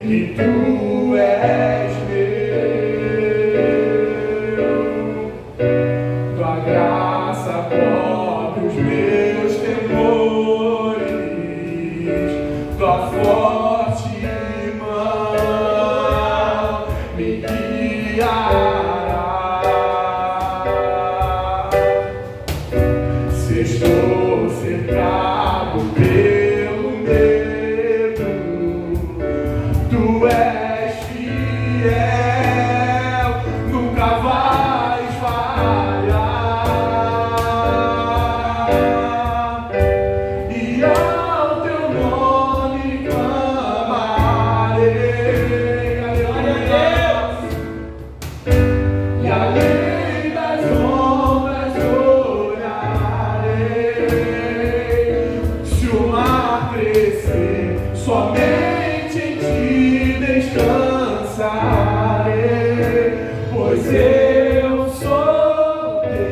que tu és meu, tua graça cobre os meus temores, tua forte mão me guiará. Se estou cercado pelo medo, tu és fiel, nunca vais falhar. E ao teu nome clamarei, aleluia, e além das ondas olharei. Se o mar crescer, somente em ti descansarei, pois eu sou teu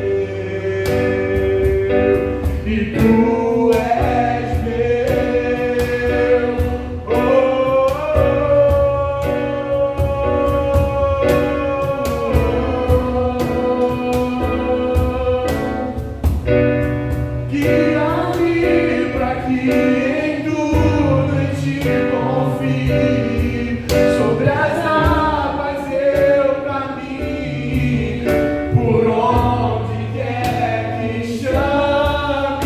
e tu és meu. Oh, guia-me para que em tudo em ti confie. Sobre as águas eu caminho, por onde quer que chames.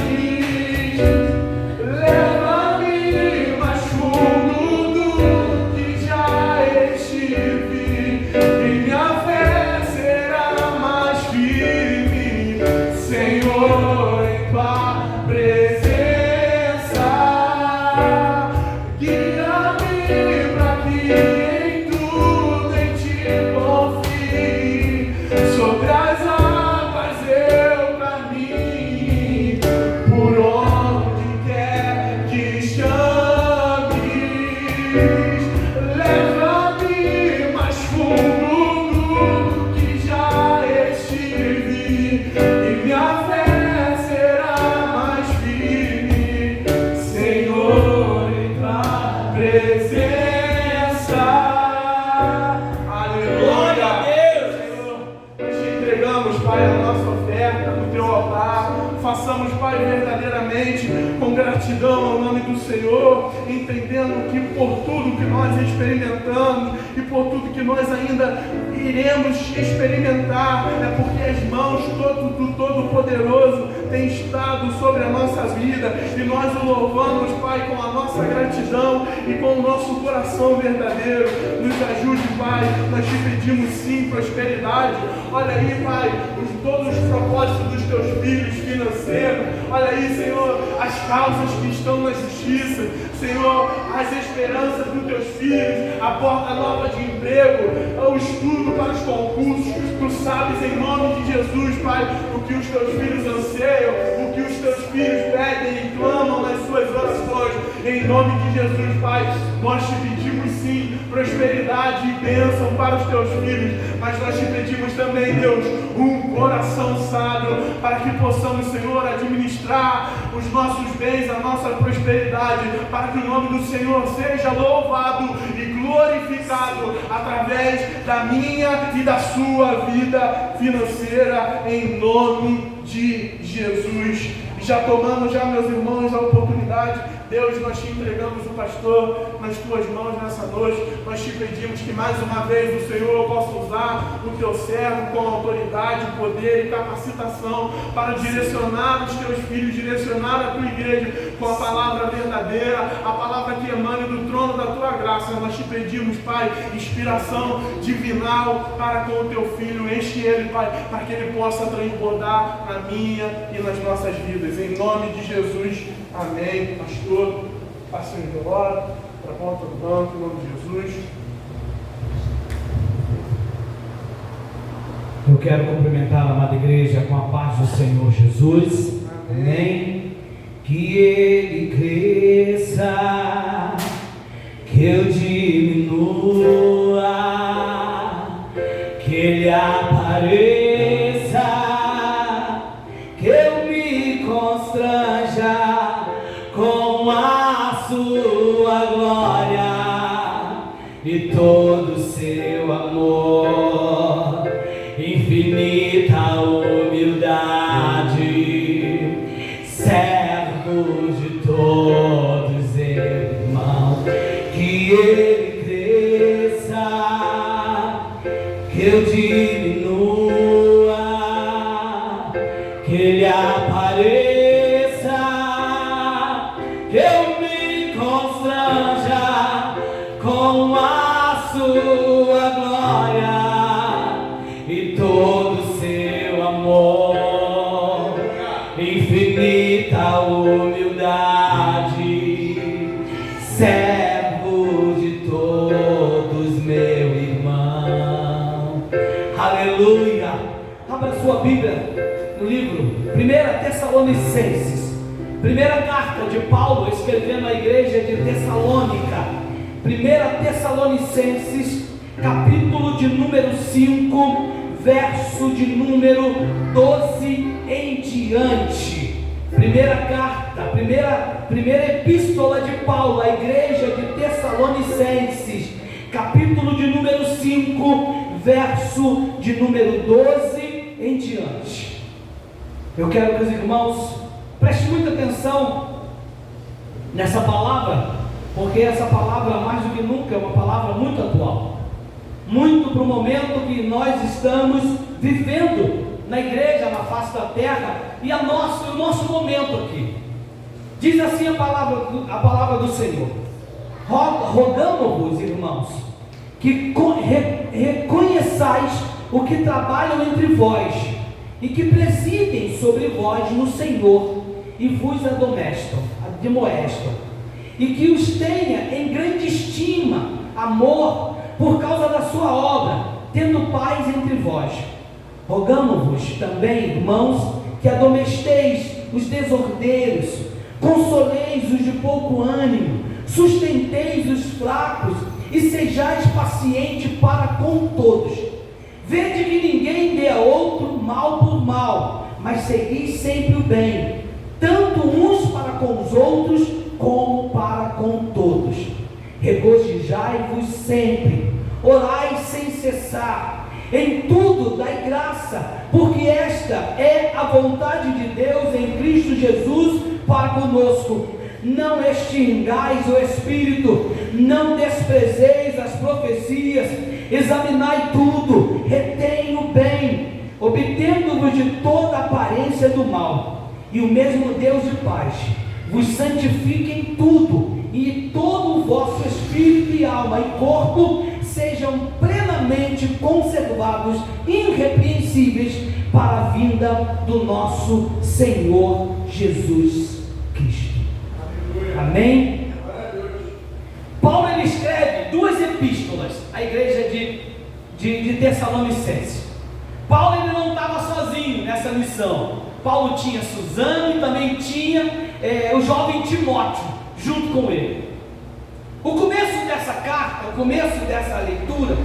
Leva-me mais fundo do que já estive, e minha fé será mais firme, Senhor, em tua presença. Guia-me para que em tudo em ti confie. Sobre as águas eu caminho, por onde quer que chames. Leva-me mais fundo do que já estive, e minha fé será mais firme, Senhor, em tua presença. Aleluia, Senhor, nós te entregamos, Pai, a nossa oferta no teu altar. Façamos, Pai, verdadeiramente com gratidão ao nome do Senhor, entendendo que por tudo que nós experimentamos e por tudo que nós ainda iremos experimentar, é porque as mãos do Todo-Poderoso têm estado sobre a nossa vida, e nós o louvamos, Pai, com a nossa gratidão e com o nosso coração verdadeiro. Nos ajude, Pai, nós te pedimos sim prosperidade. Olha aí, Pai, todos os propósitos dos teus filhos financeiros. Olha aí, Senhor, as causas que estão na justiça, Senhor, as esperanças dos teus filhos, a porta nova de emprego, o estudo para os concursos. Tu sabes, em nome de Jesus, Pai, o que os teus filhos anseiam, o que os teus filhos pedem e clamam nas suas orações. Em nome de Jesus, Pai, nós te pedimos sim prosperidade e bênção para os teus filhos, mas nós te pedimos também, Deus, um coração sábio, para que possamos, Senhor, administrar os nossos bens, a nossa prosperidade, para que o nome do Senhor seja louvado e glorificado através da minha e da sua vida financeira, em nome de Jesus. Já tomamos, meus irmãos, a oportunidade. Deus, nós te entregamos o pastor nas tuas mãos nessa noite. Nós te pedimos que mais uma vez o Senhor possa usar o teu servo com autoridade, poder e capacitação para direcionar os teus filhos, direcionar a tua igreja com a palavra verdadeira, a palavra que emane do trono da tua graça. Nós te pedimos, Pai, inspiração divinal para com o teu filho. Enche ele, Pai, para que ele possa transbordar na minha e nas nossas vidas. Em nome de Jesus, amém. Pastor, passe o embora para a ponta do banco, em nome de Jesus. Eu quero cumprimentar a amada igreja com a paz do Senhor Jesus. Amém. Que ele cresça, que eu diminua, que ele apareça, que eu me constranja com a sua glória. e todo seu amor, infinita humildade, servo de todos, irmão, que ele cresça, que eu diminua, que ele apareça, que eu me constranja com a sua glória e todo seu amor, infinita humildade, servo de todos, meu irmão. Aleluia! Abra sua Bíblia no livro 1 Tessalonicenses, primeira carta de Paulo escrevendo à igreja de Tessalônica. 1 Tessalonicenses, capítulo de número 5, verso de número 12 em diante. Primeira carta, primeira epístola de Paulo à igreja de Tessalonicenses, capítulo de número 5, verso de número 12 em diante. Eu quero que os irmãos prestem muita atenção nessa palavra, porque essa palavra, mais do que nunca, é uma palavra muito atual, muito para o momento que nós estamos vivendo na igreja, na face da terra, e o nosso momento aqui. Diz assim a palavra do Senhor: rogamos-vos, irmãos, que reconheçais o que trabalham entre vós, e que presidem sobre vós no Senhor, e vos admoestam, e que os tenha em grande estima, amor, por causa da sua obra, tendo paz entre vós. Rogamo-vos também, irmãos, que admoesteis os desordeiros, consoleis os de pouco ânimo, sustenteis os fracos, e sejais pacientes para com todos. Vede que ninguém dê a outro mal por mal, mas seguis sempre o bem, tanto uns para com os outros, como para com todos. Regozijai-vos sempre, orai sem cessar, em tudo dai graça, porque esta é a vontade de Deus em Cristo Jesus para conosco. Não extingais o Espírito, não desprezeis as profecias, examinai tudo, retém o bem, obtendo-vos de toda aparência do mal, e o mesmo Deus de paz vos santifique em tudo, e todo o vosso espírito e alma e corpo sejam plenamente conservados, irrepreensíveis, para a vinda do nosso Senhor Jesus Cristo. Amém? Paulo, ele escreve duas epístolas à igreja de Tessalonicenses. Paulo, ele não estava sozinho nessa missão. Paulo tinha Suzano e também tinha o jovem Timóteo junto com ele. O começo dessa carta, o começo dessa leitura,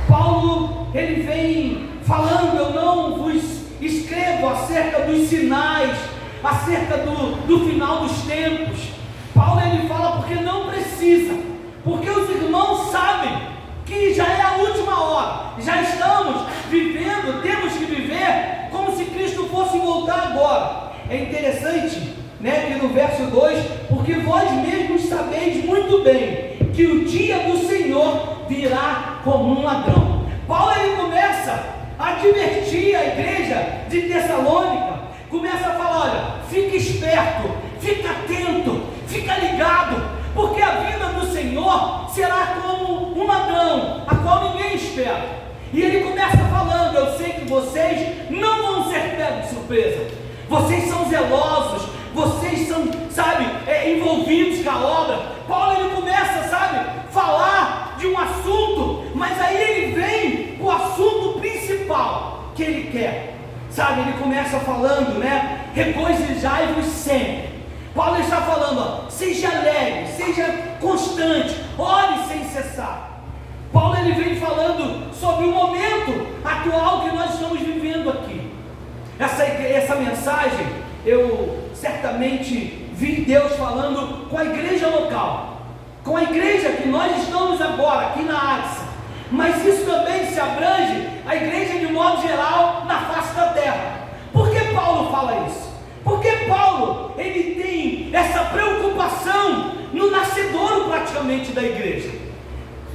Paulo, ele vem falando: eu não vos escrevo acerca dos sinais, acerca do final dos tempos. Paulo, ele fala porque não precisa, porque os irmãos sabem que já é a última hora, já estamos vivendo, temos que viver como se Cristo fosse voltar agora. É interessante, né, que no verso 2, porque vós mesmos sabeis muito bem que o dia do Senhor virá como um ladrão. Paulo, ele começa a advertir a igreja de Tessalônica, começa a falar: olha, fica esperto, fica atento, fica ligado, porque a vinda do Senhor será como um ladrão, a qual ninguém espera. E ele começa falando: eu sei que vocês não vão ser pegos de surpresa, vocês são zelosos, vocês são, envolvidos com a obra. Paulo, ele começa, falar de um assunto, mas aí ele vem para o assunto principal que ele quer, ele começa falando, regozijai-vos sempre. Paulo está falando, seja alegre, seja constante, ore sem cessar. Paulo, ele vem falando sobre o momento atual que nós estamos vivendo aqui. Essa mensagem, eu certamente vi Deus falando com a igreja local, com a igreja que nós estamos agora, aqui na mas isso também se abrange a igreja de modo geral na face da terra. Por que Paulo fala isso? Porque Paulo, ele tem essa preocupação no nascedouro praticamente da igreja.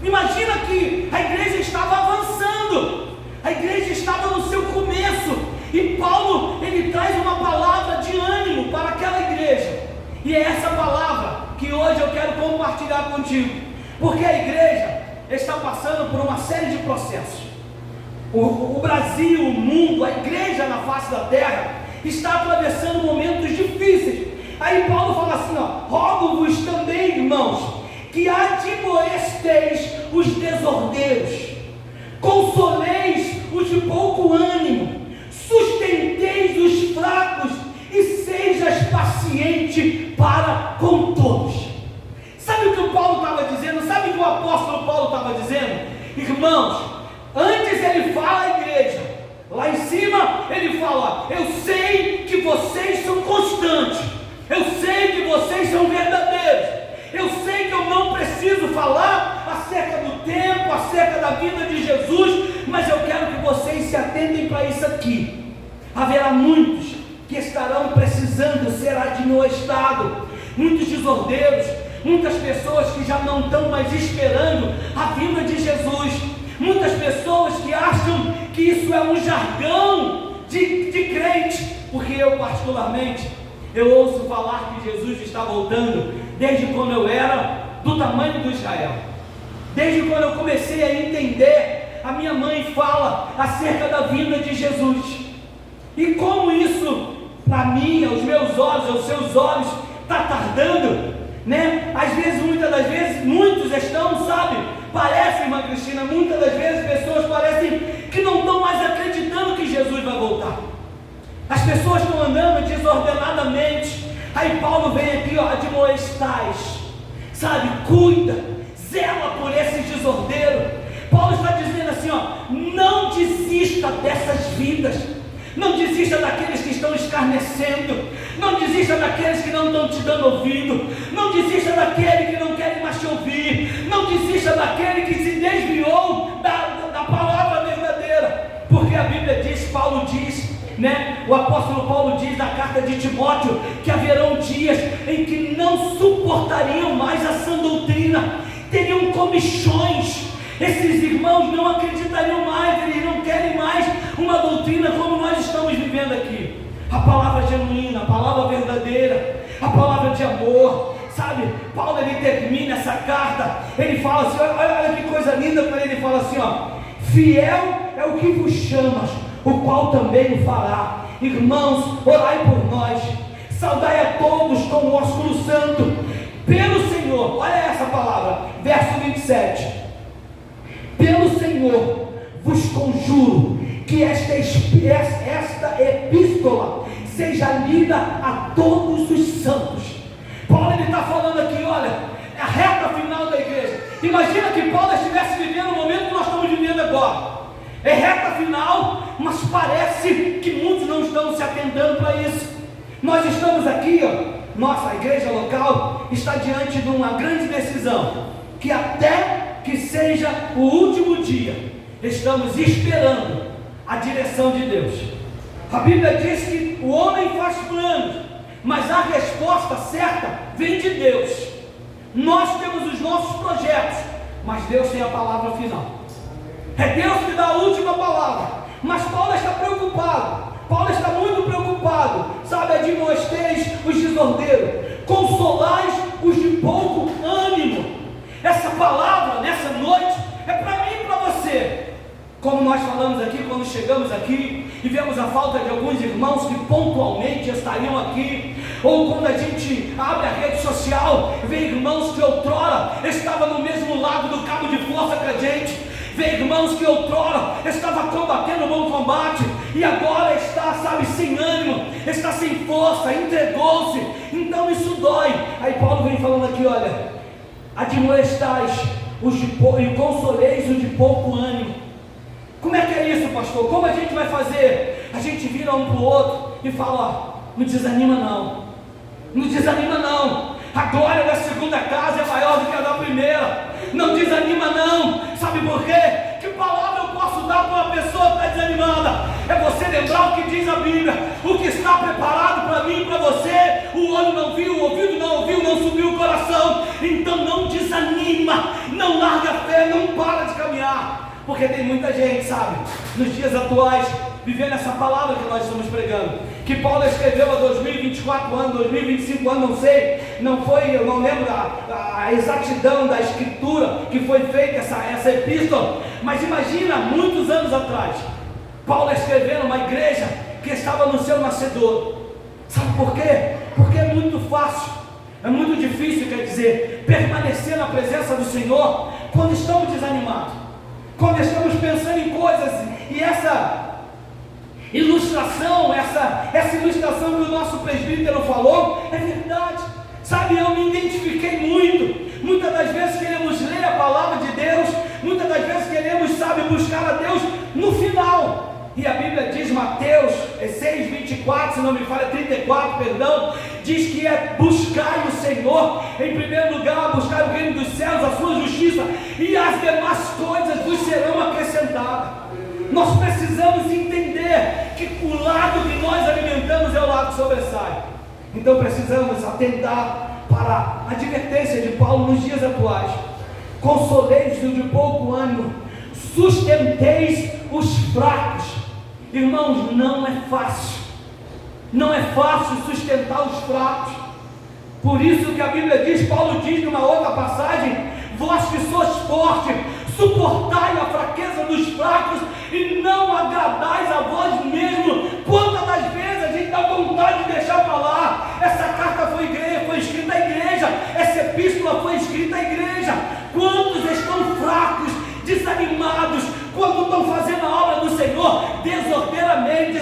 Imagina que a igreja estava avançando, a igreja estava no seu começo, e Paulo, ele traz uma palavra de ânimo para aquela igreja, e é essa palavra que hoje eu quero compartilhar contigo, porque a igreja está passando por uma série de processos. O Brasil, o mundo, a igreja na face da terra está atravessando momentos difíceis. Aí Paulo fala assim, rogo-vos também, irmãos, que admoesteis os desordeiros, consoleis os de pouco ânimo, sustenteis os fracos e sejas paciente para com todos. Sabe o que o Paulo estava dizendo? Sabe o que o apóstolo Paulo estava dizendo? Irmãos, antes ele fala à igreja, lá em cima ele fala, eu sei que vocês são constantes, eu sei que vocês são verdadeiros, eu sei que eu não preciso falar acerca do tempo, acerca da vida de Jesus, mas eu quero que vocês se atentem para isso aqui. Haverá muitos que estarão precisando ser admoestados, muitos desordeiros, muitas pessoas que já não estão mais esperando a vinda de Jesus, muitas pessoas que acham que isso é um jargão de crente, porque eu particularmente, eu ouço falar que Jesus está voltando desde quando eu era do tamanho do Israel, desde quando eu comecei a entender, a minha mãe fala acerca da vinda de Jesus, e como isso, para mim, aos meus olhos, aos seus olhos, está tardando, né? Às vezes, muitas das vezes, muitos estão, sabe, parece, irmã Cristina, muitas das vezes pessoas parecem que não estão mais acreditando que Jesus vai voltar. As pessoas estão andando desordenadamente. Aí Paulo vem aqui, admoestais, sabe, cuida, zela por esses desordeiros. Paulo está dizendo assim, não desista dessas vidas, não desista daqueles que estão escarnecendo, não desista daqueles que não estão te dando ouvido, não desista daquele que não querem mais te ouvir, não desista daquele que se desviou da palavra verdadeira, porque a Bíblia diz, Paulo diz, né? O apóstolo Paulo diz na carta de Timóteo que haverão dias em que não suportariam mais a sã doutrina, teriam comichões. Esses irmãos não acreditariam mais, eles não querem mais uma doutrina como nós estamos vivendo aqui. A palavra genuína, a palavra verdadeira, a palavra de amor, sabe? Paulo, ele termina essa carta, ele fala assim, olha que coisa linda, quando ele fala assim, fiel é o que vos chamas, o qual também o fará. Irmãos, orai por nós, saudai a todos com o ósculo santo, pelo Senhor. Olha essa palavra, verso 27. Pelo Senhor vos conjuro que esta epístola seja lida a todos os santos. Paulo, ele está falando aqui, olha, é a reta final da igreja. Imagina que Paulo estivesse vivendo o momento que nós estamos vivendo agora. É reta final, mas parece que muitos não estão se atentando para isso. Nós estamos aqui, nossa igreja local está diante de uma grande decisão, que até que seja o último dia, estamos esperando a direção de Deus. A Bíblia diz que o homem faz planos, mas a resposta certa vem de Deus. Nós temos os nossos projetos, mas Deus tem a palavra final. É Deus que dá a última palavra. Mas Paulo está preocupado, Paulo está muito preocupado, sabe, admoesteis os desordeiros, consolais os de pouco ânimo. Essa palavra, nessa noite, é para mim e para você. Como nós falamos aqui, quando chegamos aqui e vemos a falta de alguns irmãos que pontualmente estariam aqui, ou quando a gente abre a rede social, vê irmãos que outrora estavam no mesmo lado do cabo de força que a gente, vê irmãos que outrora estavam combatendo o bom combate, e agora está, sabe, sem ânimo, está sem força, entregou-se. Então isso dói. Aí Paulo vem falando aqui, olha, admoestais e consoleis os de pouco ânimo. Como é que é isso, pastor? Como a gente vai fazer? A gente vira um para o outro e fala, não desanima não, não desanima não, a glória da segunda casa é maior do que a da primeira, não desanima não. Sabe por quê? lembrar o que diz a Bíblia: o que está preparado para mim e para você, o olho não viu, o ouvido não ouviu, não subiu o coração. Então não desanima, não larga a fé, não para de caminhar, porque tem muita gente, sabe, nos dias atuais, vivendo essa palavra que nós estamos pregando, que Paulo escreveu há 2024 anos, 2025 anos, não sei, não foi, eu não lembro a exatidão da escritura que foi feita essa epístola, mas imagina, muitos anos atrás, Paulo escrevendo uma igreja que estava no seu nascedor. Sabe por quê? Porque é muito fácil, é muito difícil, quer dizer, permanecer na presença do Senhor quando estamos desanimados, quando estamos pensando em coisas. E essa ilustração que o nosso presbítero falou é verdade, sabe? Eu me identifiquei muitas das vezes queremos ler a palavra de Deus, muitas das vezes queremos, sabe, buscar a Deus no final. E a Bíblia diz, Mateus 6:24, se não me falha, 34, perdão, diz que é buscar o Senhor em primeiro lugar, buscar o reino dos céus, a sua justiça, e as demais coisas vos serão acrescentadas. Nós precisamos entender que o lado que nós alimentamos é o lado que sobressai. Então precisamos atentar para a advertência de Paulo nos dias atuais: consoleis-vos de pouco ânimo, sustenteis os fracos. Irmãos, não é fácil sustentar os fracos. Por isso que a Bíblia diz, Paulo diz numa outra passagem: vós que sois fortes, suportai a fraqueza dos fracos e não agradais a vós mesmo. Quantas das vezes a gente dá vontade de deixar para lá? Essa carta foi escrita à igreja, essa epístola foi escrita à igreja. Quantos estão fracos, desanimados, quando estão fazendo a obra do Senhor desordenadamente?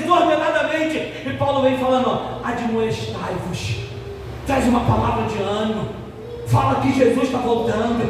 E Paulo vem falando: admoestai-vos, traz uma palavra de ânimo, fala que Jesus está voltando,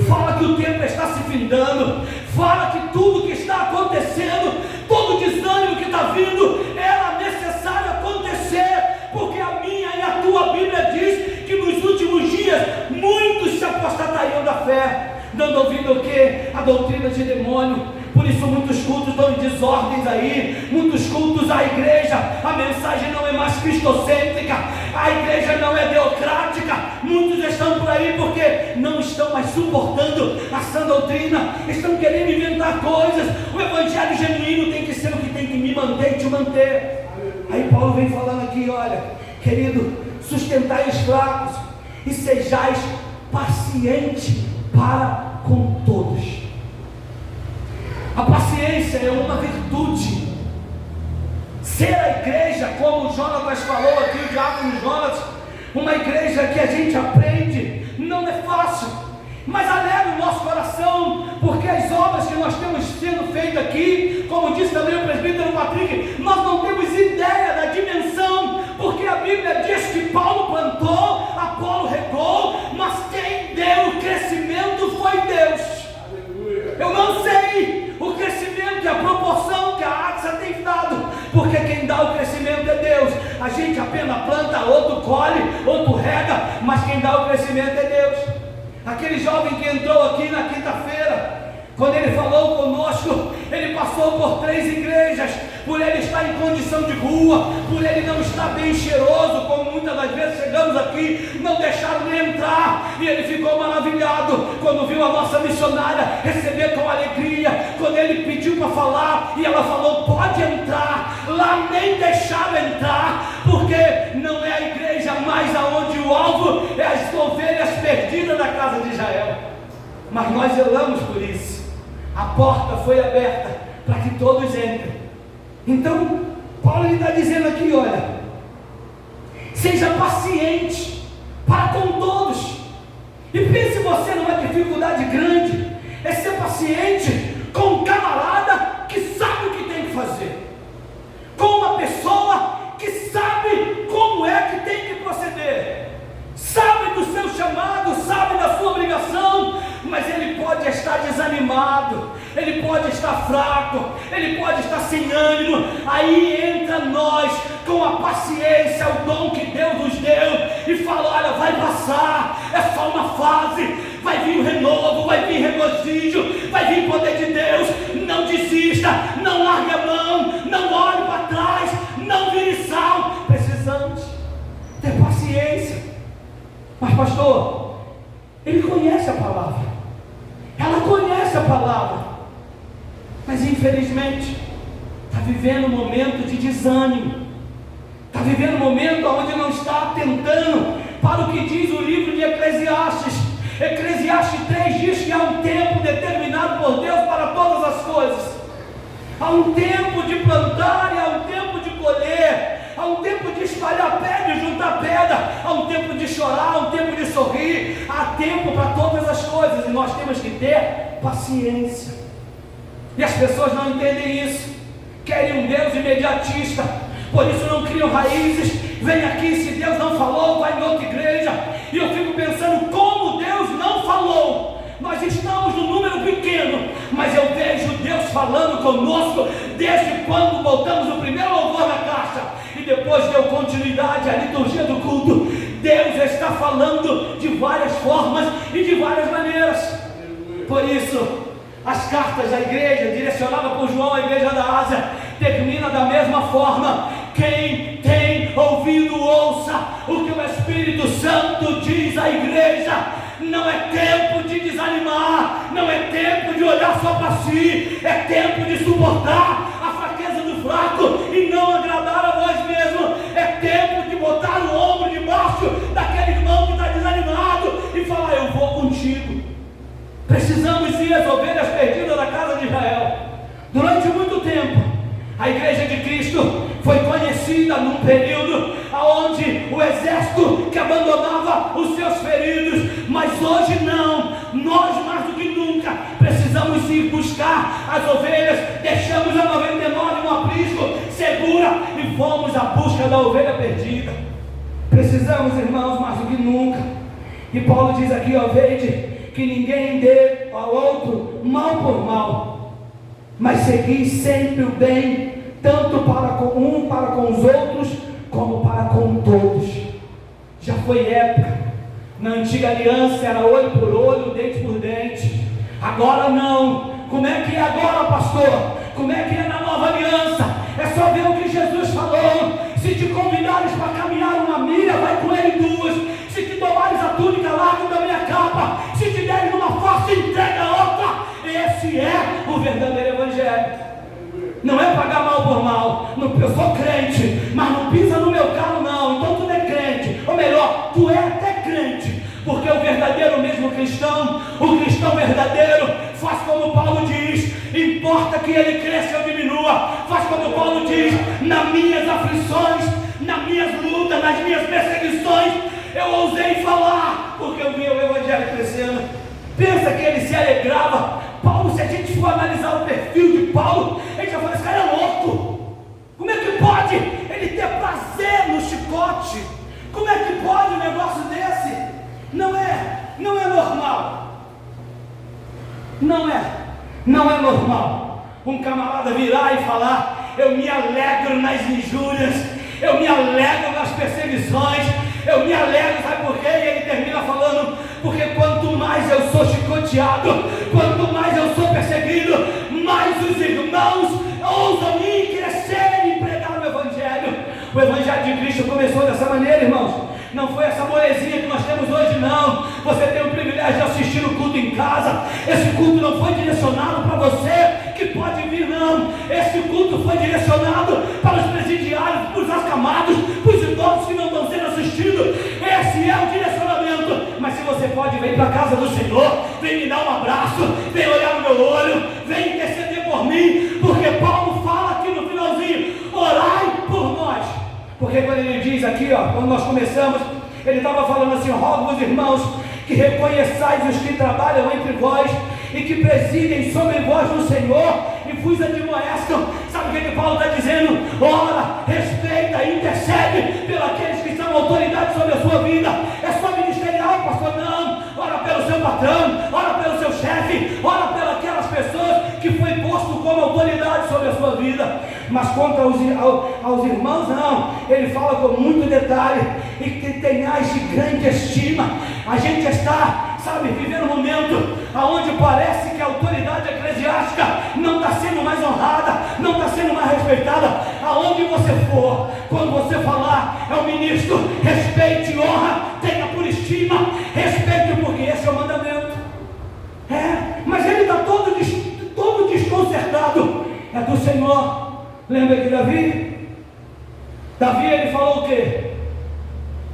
fala que o tempo está se findando, fala que tudo que está acontecendo, todo desânimo que está vindo, era necessário acontecer, porque a minha e a tua Bíblia diz que nos últimos dias muitos se apostatariam da fé, dando ouvido ao que? A doutrina de demônio. Por isso muitos cultos estão em desordens aí, muitos cultos à igreja, a mensagem não é mais cristocêntrica, a igreja não é teocrática. Muitos estão por aí porque não estão mais suportando a sã doutrina, estão querendo inventar coisas. O evangelho genuíno tem que ser o que tem que me manter e te manter. Aí Paulo vem falando aqui: olha, querido, sustentai os fracos e sejais pacientes para com todos. A paciência é uma virtude. Ser a igreja, como o Jonatas falou aqui, o diácono Jonatas, uma igreja que a gente aprende, não é fácil, mas alegra o nosso coração, porque as obras que nós temos sendo feitas aqui, como disse também o presbítero Patrick, nós não temos ideia da dimensão, porque a Bíblia diz que Paulo plantou, Apolo regou, mas quem deu o crescimento foi Deus. Eu não sei o crescimento e a proporção que a AXA tem dado, porque quem dá o crescimento é Deus. A gente apenas planta, outro colhe, outro rega, mas quem dá o crescimento é Deus. Aquele jovem que entrou aqui na quinta-feira, quando ele falou conosco, ele passou por 3 igrejas, por ele estar em condição de rua, por ele não estar bem cheiroso, como muitas das vezes chegamos aqui, não deixaram ele entrar, e ele ficou maravilhado, quando viu a nossa missionária receber com alegria, quando ele pediu para falar, e ela falou: pode entrar, lá nem deixaram entrar, porque não é a igreja mais aonde o alvo é as ovelhas perdidas da casa de Israel, mas nós zelamos por isso. A porta foi aberta para que todos entrem. Então, Paulo está dizendo aqui: olha, seja paciente para com todos. E pense você numa dificuldade grande, é ser paciente com um camarada que sabe o que tem que fazer, com uma pessoa que sabe como é que tem que proceder, sabe do seu chamado, sabe da sua obrigação, mas ele pode estar desanimado, ele pode estar fraco, ele pode estar sem ânimo. Aí entra nós com a paciência, o dom que Deus nos deu, e fala: olha, vai passar, é só uma fase, vai vir o renovo, vai vir regozijo, vai vir poder de Deus. Não desista, não largue a mão, não olhe para trás. não vire sal. Precisamos ter paciência. Mas pastor, ele conhece a palavra, ela conhece a palavra, mas infelizmente está vivendo um momento de desânimo, está vivendo um momento onde não está atentando para o que diz o livro de Eclesiastes. Eclesiastes 3 diz que há um tempo determinado por Deus para todas as coisas. Há um tempo de plantar e há um tempo de colher. Há um tempo de espalhar pedra e juntar pedra. Há um tempo de chorar, há um tempo de sorrir. Há tempo para todas as coisas e nós temos que ter paciência. E as pessoas não entendem isso. Querem um Deus imediatista, por isso não criam raízes. Vem aqui, se Deus não falou, vai em outra igreja. E eu fico pensando, como Deus não falou? Nós estamos num número pequeno, mas eu vejo Deus falando conosco desde quando voltamos o primeiro louvor na caixa e depois deu continuidade à liturgia do culto. Deus está falando de várias formas e de várias maneiras. Por isso, as cartas da igreja, direcionadas por João à igreja da Ásia, termina da mesma forma: quem tem ouvido, ouça o que o Espírito Santo diz à igreja. Não é tempo de desanimar, não é tempo de olhar só para si, é tempo de suportar a fraqueza do fraco e não agradar a vós mesmo. É tempo de botar o ombro debaixo daquele irmão que está desanimado e falar: eu vou contigo. Precisamos ser as ovelhas perdidas da casa de Israel. Durante muito tempo, a igreja de Cristo foi conhecida num período onde o exército que abandonava os seus feridos, mas hoje não. Nós mais do que nunca precisamos ir buscar as ovelhas. Deixamos a 99 no aprisco segura e vamos à busca da ovelha perdida. Precisamos, irmãos, mais do que nunca. E Paulo diz aqui, ó, vede que ninguém dê ao outro mal por mal, mas segui sempre o bem, tanto para com os outros, como para com todos. Já foi época, na antiga aliança era olho por olho, dente por dente. Agora não. Como é que é agora, pastor? Como é que é na nova aliança? É só ver o que Jesus falou: se te convidares para caminhar uma milha, vai com ele duas. Se te tomares a túnica, larga também a capa. Se te deres numa face, entrega a outra. Esse é o verdadeiro evangelho. Não é pagar mal por mal. Eu sou crente, mas não pisa no meu carro não. Então tu não é crente. Ou melhor, tu é até crente, porque o verdadeiro mesmo cristão, o cristão verdadeiro, faz como Paulo diz: importa que ele cresça ou diminua. Faz como Paulo diz: nas minhas aflições, nas minhas lutas, nas minhas perseguições, eu ousei falar, porque eu vi o evangelho crescendo. Pensa que ele se alegrava. Paulo, se a gente for analisar o perfil de Paulo, a gente vai falar: esse cara é louco. Como é que pode ele ter prazer no chicote? Como é que pode um negócio desse? Não é normal. Não é normal um camarada virar e falar: eu me alegro nas injúrias, eu me alegro nas perseguições, eu me alegro, sabe por quê? E ele termina falando: porque quanto mais eu sou chicoteado, quanto mais eu sou perseguido, mais os irmãos ousam em crescer e pregar o evangelho. O evangelho de Cristo começou dessa maneira, irmãos. Não foi essa molezinha que nós temos hoje, não. Você tem o privilégio de assistir o culto em casa. Esse culto não foi direcionado para você que pode vir, não. Esse culto foi direcionado para os presidiários, para os acamados, para os idosos que não estão sendo assistidos. Esse é o direcionamento. Mas se você pode, vem para a casa do Senhor, vem me dar um abraço, vem olhar no meu olho, vem interceder por mim, porque Paulo fala aqui no finalzinho: orai por nós. Porque quando ele diz aqui, ó, quando nós começamos, ele estava falando assim: rogo-vos, irmãos, que reconheçais os que trabalham entre vós e que presidem sobre vós no Senhor e vos admoestam. Sabe o que Paulo está dizendo? Ora, respeita, intercede pelos que são autoridade sobre a sua vida. É só ministerial, pastor? Não. Ora pelo seu patrão, ora pelo seu chefe, ora pelas aquelas pessoas que foi posto como autoridade sobre a sua vida. Mas quanto aos irmãos, não. Ele fala com muito detalhe: e que tenhais de grande estima. A gente está, sabe, vivendo um momento onde parece que a autoridade eclesiástica não está sendo mais honrada, não está sendo mais respeitada. aonde você for, quando você falar, é o ministro, respeite, honra, tenha por estima, respeite, porque esse é o mandamento. Mas ele está todo desconcertado, é do Senhor. Lembra que Davi ele falou o quê?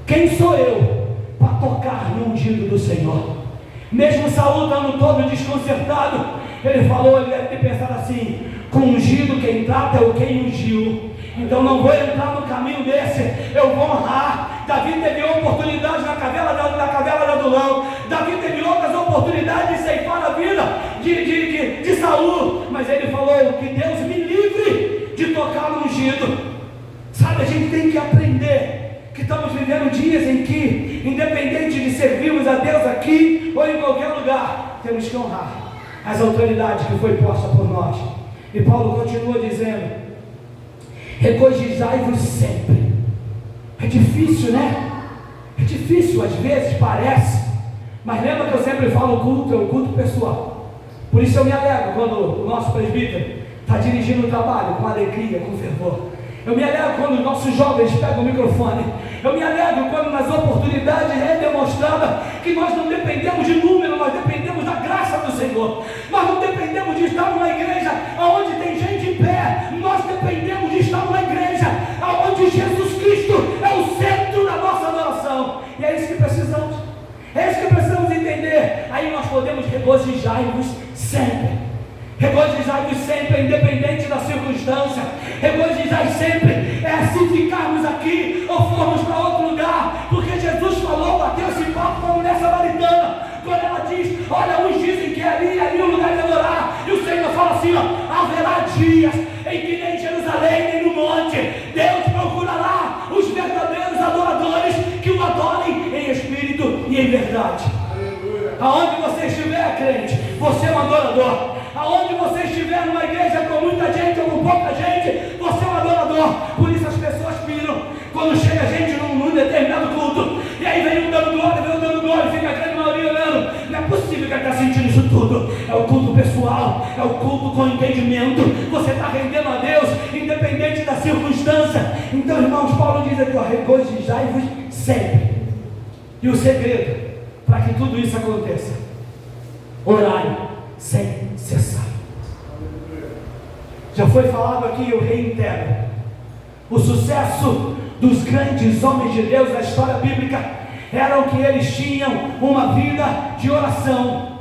Quem sou eu para tocar no ungido do Senhor? Mesmo Saul estando todo desconcertado, ele falou, ele deve ter pensado assim: com ungido quem trata é o quem ungiu, então não vou entrar no caminho desse, eu vou honrar. Davi teve oportunidade na caverna de Adulão, Davi teve outras oportunidades de ceifar a vida de Saul, mas ele falou: que Deus me livre de tocar no ungido. Sabe, a gente tem que aprender que estamos vivendo dias em que, independente de servirmos a Deus aqui ou em qualquer lugar, temos que honrar as autoridades que foi posta por nós. E Paulo continua dizendo: regozijai-vos sempre. É difícil, né? É difícil, às vezes parece, mas lembra que eu sempre falo, o culto é um culto pessoal. Por isso eu me alegro quando o nosso presbítero está dirigindo o trabalho com alegria, com fervor. Eu me alegro quando os nossos jovens pegam o microfone. Eu me alegro quando nas oportunidades é demonstrada que nós não dependemos de número, nós dependemos da graça do Senhor. Nós não dependemos de estar numa igreja onde tem gente em pé. Nós dependemos de estar numa igreja onde Jesus Cristo é o centro da nossa adoração. E é isso que precisamos. É isso que precisamos entender. Aí nós podemos regozijar-nos sempre. Regozijai-vos sempre, independente da circunstância. Regozijai sempre, se ficarmos aqui ou formos para outro lugar, porque Jesus falou, bateu esse papo com a mulher samaritana, quando ela diz: olha, uns dizem que ali o lugar de adorar, e o Senhor fala assim: haverá dias em que nem em Jerusalém, nem no monte, Deus procurará os verdadeiros adoradores que o adorem em espírito e em verdade. Aleluia. Aonde você estiver, crente, você é um adorador. Aonde você estiver, numa igreja com muita gente ou com pouca gente, você é um adorador. Por isso as pessoas piram quando chega gente num determinado culto, e aí vem um dando glória, fica a grande maioria olhando. Não é possível que ele está sentindo isso tudo. É o culto pessoal, é o culto com entendimento. Você está rendendo a Deus, independente da circunstância. Então, irmãos, Paulo diz aqui: regozijai-vos sempre. E o segredo para que tudo isso aconteça: orai sem cessar. Já foi falado aqui, eu reitero: o sucesso dos grandes homens de Deus na história bíblica era que eles tinham uma vida de oração.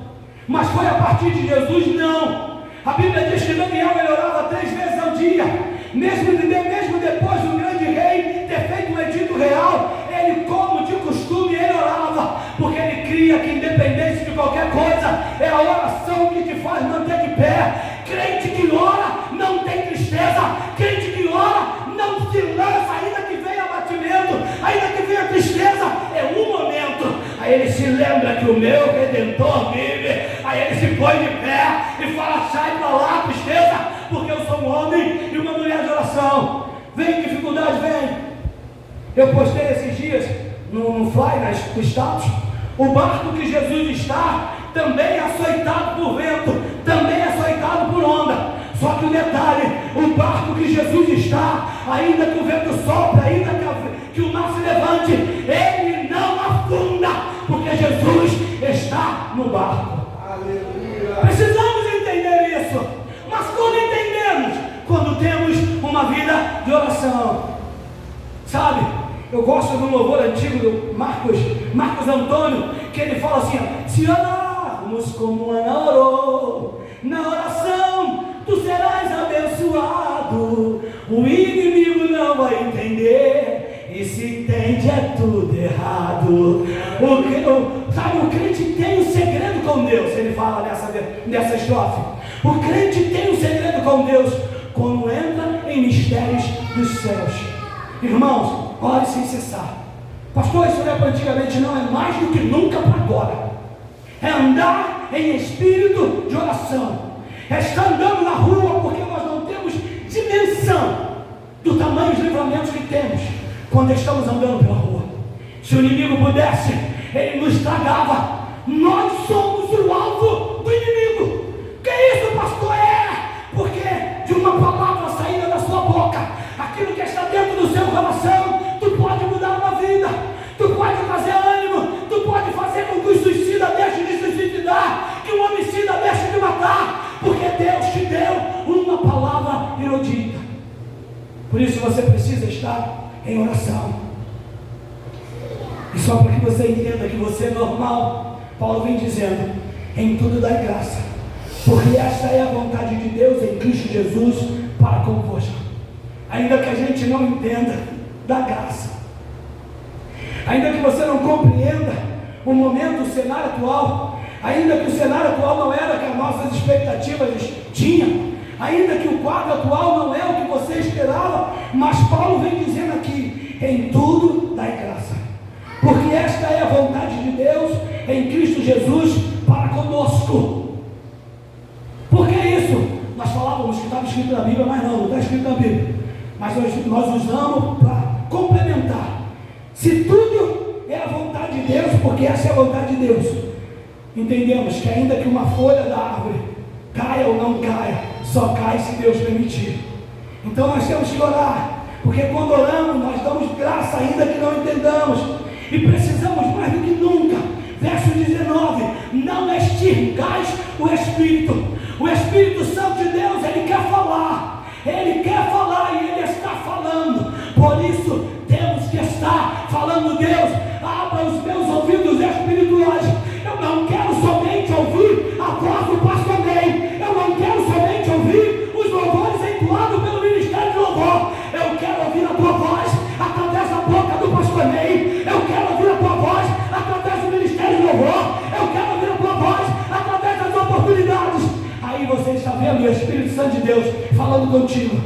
Mas foi a partir de Jesus? Não. A Bíblia diz que Daniel orava 3 vezes ao dia, mesmo depois do grande rei ter feito um edito real, ele, como de costume, ele orava, porque ele cria que, independente de qualquer coisa, é a oração que te faz manter de pé. Crente que ora não tem tristeza, crente que ora não se lança, ainda que venha abatimento, ainda que venha tristeza, é um momento. Aí ele se lembra que o meu Redentor vive, aí ele se põe de pé e fala: sai pra lá, tristeza, porque eu sou um homem e uma mulher de oração. Vem dificuldade, vem. Eu postei esses dias no Fly, no status: o barco que Jesus está também é açoitado por vento, também é açoitado por onda. Só que o detalhe: o barco que Jesus está, ainda que o vento sopre, ainda que o mar se levante, ele não afunda, porque Jesus está no barco. Aleluia. Precisamos entender isso. Mas como entendemos? Quando temos uma vida de oração. Sabe, eu gosto do louvor antigo do Marcos Antônio, que ele fala assim: se orarmos como Ana orou, na oração tu serás abençoado, o inimigo não vai entender, e se entende é tudo errado. Sabe, o crente tem um segredo com Deus. Ele fala nessa estrofe: o crente tem um segredo com Deus quando entra em mistérios dos céus. Irmãos, ore sem cessar. Pastor, isso não é para antigamente, não, é mais do que nunca para agora. É andar em espírito de oração, é estar andando na rua, porque nós não temos dimensão do tamanho dos livramentos que temos quando estamos andando pela rua. Se o inimigo pudesse, ele nos tragava. Nós somos o alvo do inimigo. Que isso, pastor? Porque de uma palavra saída da sua boca, a Por isso você precisa estar em oração. E só para que você entenda que você é normal, Paulo vem dizendo: em tudo dai graça, porque esta é a vontade de Deus em Cristo Jesus para convosco. Ainda que a gente não entenda, dá graça. Ainda que você não compreenda o momento, o cenário atual, ainda que o cenário atual não era que as nossas expectativas tinham, ainda que o quadro atual não é o que você esperava, mas Paulo vem dizendo aqui: em tudo dai graça, porque esta é a vontade de Deus em Cristo Jesus para conosco. Por que isso? Nós falávamos que estava escrito na Bíblia, mas não está escrito na Bíblia, mas nós usamos para complementar. Se tudo é a vontade de Deus, porque essa é a vontade de Deus, entendemos que ainda que uma folha da árvore caia ou não caia, só cai se Deus permitir. Então nós temos que orar, porque quando oramos nós damos graça ainda que não entendamos, e precisamos mais do que nunca. Verso 19: não extingais o Espírito. O Espírito Santo de Deus, Ele quer falar e Ele está falando. Por isso temos que estar falando. Deus, abra os meus ouvidos espirituais. Eu não quero somente ouvir a voz do pastor Ney, eu não quero somente ouvir os louvores entoados pelo ministério de louvor. Eu quero ouvir a tua voz através da boca do pastor Ney. Eu quero ouvir a tua voz através do ministério de louvor. Eu quero ouvir a tua voz através das oportunidades. Aí você está vendo o Espírito Santo de Deus falando contigo,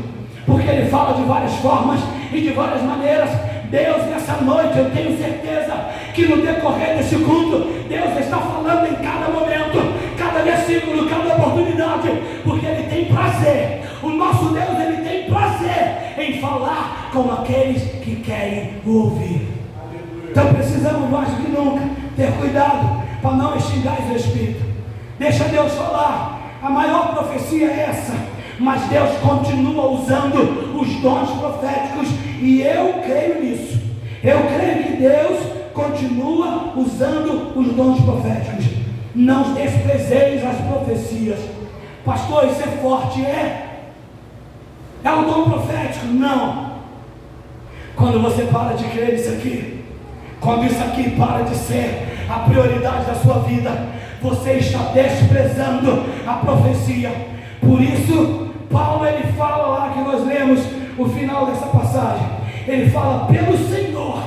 porque Ele fala de várias formas e de várias maneiras. Deus, nessa noite, eu tenho certeza que no decorrer desse culto, Deus está falando em cada momento, cada versículo, cada oportunidade, porque Ele tem prazer. O nosso Deus, Ele tem prazer em falar com aqueles que querem ouvir. Então precisamos mais do que nunca ter cuidado para não extinguir o Espírito. Deixa Deus falar. A maior profecia é essa, mas Deus continua usando os dons proféticos, e eu creio nisso. Eu creio que Deus continua usando os dons proféticos. Não desprezeis as profecias. Pastor, isso é forte, é o dom profético? Não. Quando você para de crer nisso aqui, quando isso aqui para de ser a prioridade da sua vida, você está desprezando a profecia. Por isso, Paulo, ele fala lá, que nós lemos o final dessa passagem, ele fala pelo Senhor.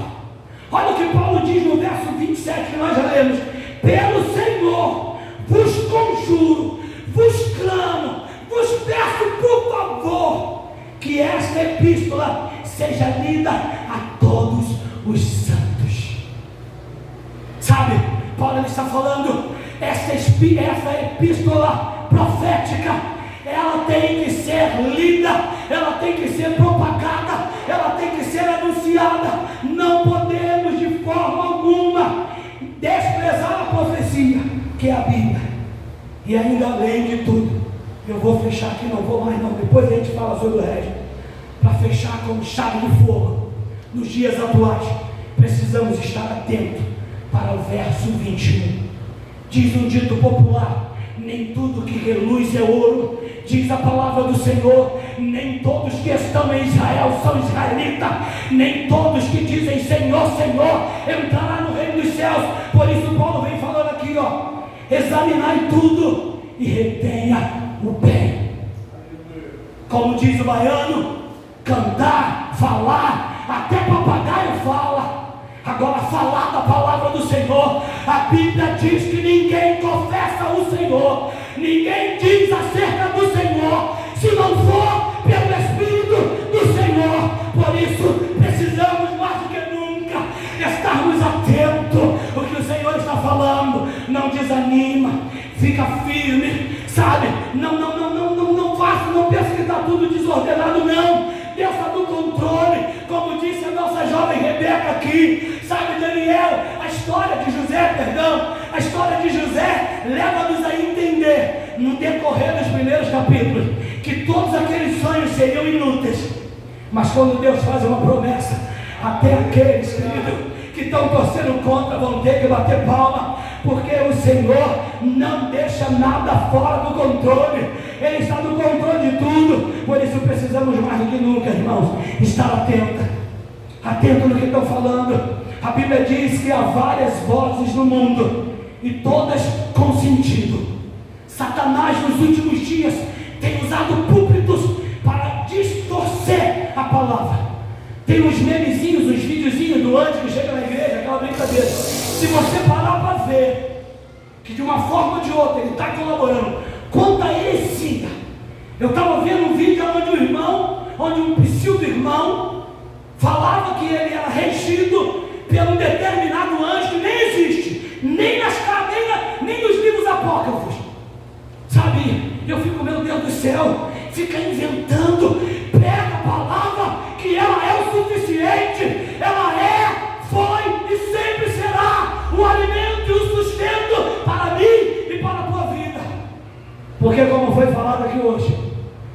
Olha o que Paulo diz no verso 27 que nós já lemos: pelo Senhor vos conjuro, vos clamo, vos peço por favor, que esta epístola seja lida a todos os santos. Sabe, Paulo ele está falando, essa epístola profética, ela tem que ser lida, ela tem que ser propagada, ela tem que ser anunciada. Não podemos de forma alguma desprezar a profecia, que é a Bíblia. E ainda além de tudo, eu vou fechar aqui, não vou mais não, depois a gente fala sobre o resto. Para fechar com chave de fogo, nos dias atuais, precisamos estar atentos para o verso 21. Diz um dito popular: nem tudo que reluz é ouro. Diz a palavra do Senhor: nem todos que estão em Israel são israelitas, nem todos que dizem Senhor, Senhor entrará no reino dos céus. Por isso Paulo vem falando aqui, examinai tudo e retenha o bem. Como diz o baiano, cantar, falar, até papagaio fala. Agora, falar da palavra do Senhor, a Bíblia diz que ninguém confessa o Senhor, ninguém diz acerca do Senhor, se não for pelo Espírito do Senhor. Por isso, precisamos mais do que nunca estarmos atentos ao que o Senhor está falando. Não desanima, fica firme, sabe? Não faça, não pense que está tudo desordenado, não. Deus está no controle, como disse a nossa jovem Rebeca aqui. Sabe, Daniel, a história de José leva-nos a entender, no decorrer dos primeiros capítulos, que todos aqueles sonhos seriam inúteis. Mas quando Deus faz uma promessa, até aqueles, querido, que estão torcendo contra vão ter que bater palma, porque o Senhor não deixa nada fora do controle. Ele está no controle de tudo. Por isso precisamos mais do que nunca, irmãos, estar atento no que estão falando. A Bíblia diz que há várias vozes no mundo e todas com sentido. Satanás nos últimos dias tem usado púlpitos para distorcer a palavra. Tem uns memezinhos, uns videozinhos do anjo que chega na igreja, aquela brincadeira. Se você parar para ver que de uma forma ou de outra ele está colaborando contra a heresia. Eu estava vendo um vídeo onde um pseudo-irmão falava que ele era regido por um determinado anjo que nem existe, nem nos livros apócrifos. Sabe, eu fico, meu Deus do céu, fica inventando, pega a palavra que ela é o suficiente, ela foi e sempre será o alimento e o sustento para mim e para a tua vida. Porque como foi falado aqui hoje,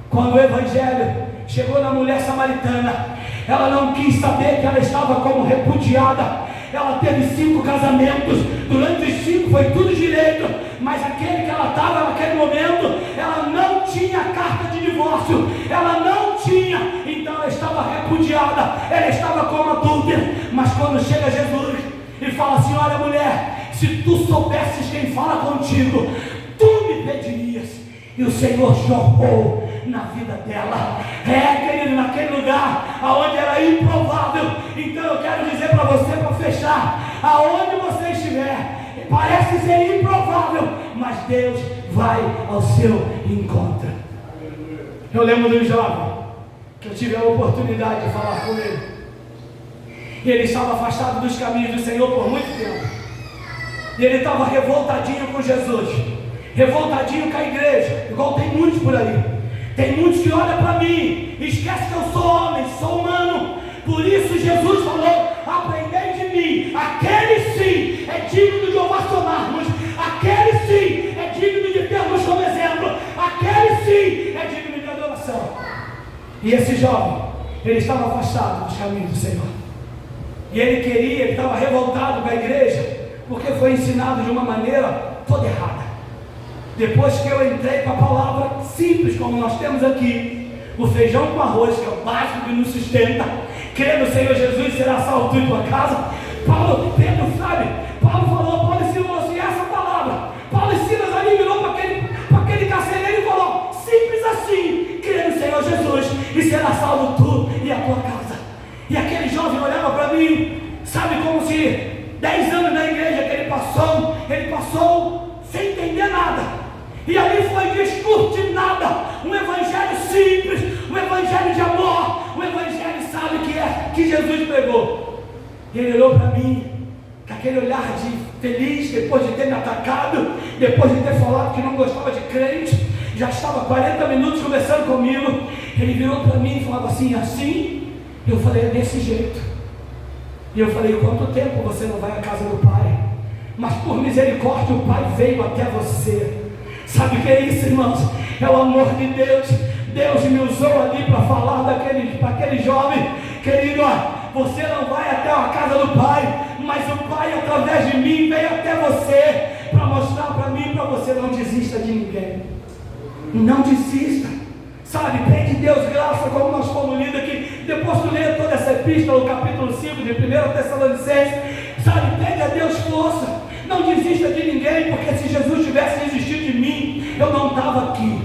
quando o evangelho chegou na mulher samaritana, ela não quis saber que ela estava como repudiada. Ela teve 5 casamentos, durante os 5 foi tudo direito, mas aquele que ela estava naquele momento, ela não tinha carta de divórcio, ela não tinha, então ela estava repudiada, ela estava como adúltera. Mas quando chega Jesus e fala assim: olha mulher, se tu soubesses quem fala contigo, tu me pedirias. E o Senhor jorrou na vida dela, querido, naquele lugar aonde era improvável. Então eu quero dizer para você, para fechar, aonde você estiver, parece ser improvável, mas Deus vai ao seu encontro. Eu lembro de um jovem que eu tive a oportunidade de falar com ele, e ele estava afastado dos caminhos do Senhor por muito tempo, e ele estava revoltadinho com Jesus, revoltadinho com a igreja, igual tem muitos por aí. Tem muitos que olham para mim, esquece que eu sou homem, sou humano. Por isso Jesus falou: aprendei de mim, aquele sim é digno de ovacionarmos, aquele sim é digno de termos como exemplo, aquele sim é digno de adoração. E esse jovem, ele estava afastado dos caminhos do Senhor, e ele estava revoltado com a igreja, porque foi ensinado de uma maneira toda errada. Depois que eu entrei com a palavra simples, como nós temos aqui, o feijão com arroz, que é o básico que nos sustenta, crê no Senhor Jesus, será salvo tu e tua casa. Pedro falou, Paulo e Silas, e essa palavra, Paulo e Silas ali virou para aquele carcereiro e falou, simples assim, crê no Senhor Jesus, e será salvo tu e a tua casa. E aquele jovem olhava para mim, sabe, como se 10 anos na igreja que ele passou sem entender nada. E ali foi descortinada um evangelho simples, um evangelho de amor, um evangelho, sabe, que Jesus pregou. E ele olhou para mim com aquele olhar de feliz, depois de ter me atacado, depois de ter falado que não gostava de crente, já estava 40 minutos conversando comigo. Ele virou para mim e falava assim. Eu falei: é desse jeito. E eu falei: quanto tempo você não vai à casa do Pai? Mas por misericórdia o Pai veio até você. Sabe o que é isso, irmãos? É o amor de Deus. Deus me usou ali para falar para aquele jovem. Querido, você não vai até a casa do Pai, mas o Pai através de mim veio até você para mostrar para mim, para você não desista de ninguém. Não desista. Sabe, pede Deus graça, como nós fomos lidos aqui. Depois tu lê toda essa epístola, o capítulo 5 de 1 Tessalonicenses. Sabe, pede a Deus força. Não desista de ninguém, porque se Jesus tivesse desistido de mim, eu não estava aqui.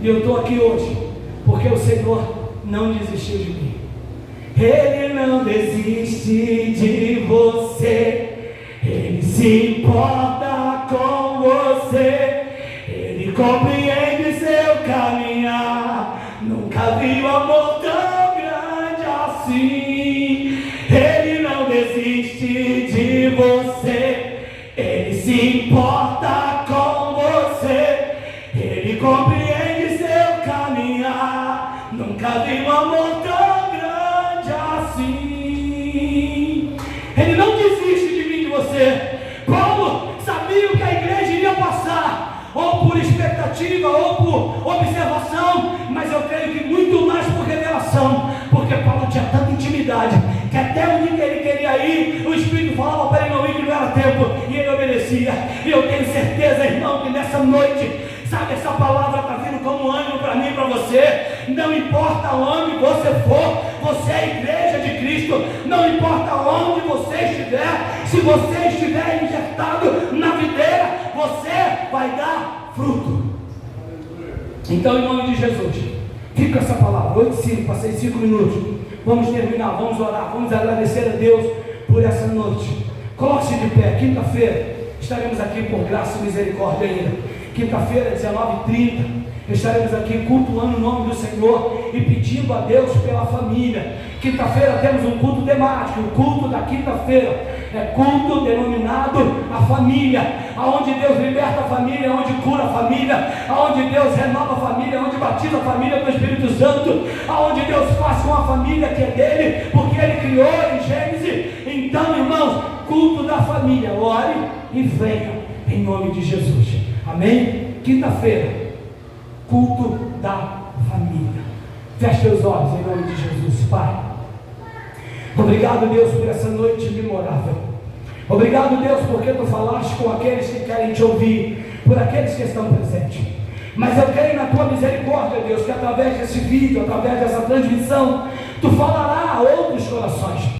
E eu estou aqui hoje, porque o Senhor não desistiu de mim. Ele não desiste de você, Ele se importa com você, Ele compreende seu caminhar. Nunca vi um amor tão grande assim. Ele não desiste de você, Ele se importa com você, Ele compreende seu caminhar. Nunca vi um amor tão grande assim. Ele não desiste de mim, de você. Paulo sabia o que a igreja iria passar, ou por expectativa, ou por observação, mas eu creio que muito mais por revelação, porque Paulo tinha tanta intimidade, que até o dia que ele queria ir, o Espírito falava para ele não ir, que não era tempo, e ele obedeceu. profecia. E eu tenho certeza, irmão, que nessa noite, sabe, essa palavra está vindo como ânimo para mim e para você. Não importa onde você for, você é a igreja de Cristo. Não importa onde você estiver, se você estiver injetado na videira, você vai dar fruto. Então, em nome de Jesus, fica essa palavra. 8:05, passei 5 minutos. Vamos terminar, vamos orar, vamos agradecer a Deus por essa noite. Coloque-se de pé. Quinta-feira estaremos aqui por graça e misericórdia ainda. Quinta-feira, 19h30, estaremos aqui cultuando o nome do Senhor e pedindo a Deus pela família. Quinta-feira temos um culto temático. O culto da quinta-feira é culto denominado a família, aonde Deus liberta a família, aonde cura a família, aonde Deus renova a família, aonde batiza a família com o Espírito Santo, aonde Deus faz com a família que é dele, porque ele criou em Gênesis. Então, irmãos, culto da família. Ore e venha em nome de Jesus. Amém? Quinta-feira, culto da família. Feche os olhos em nome de Jesus. Pai, obrigado, Deus, por essa noite memorável. Obrigado, Deus, porque tu falaste com aqueles que querem te ouvir, por aqueles que estão presentes. Mas eu creio na tua misericórdia, Deus, que através desse vídeo, através dessa transmissão, tu falará a outros corações.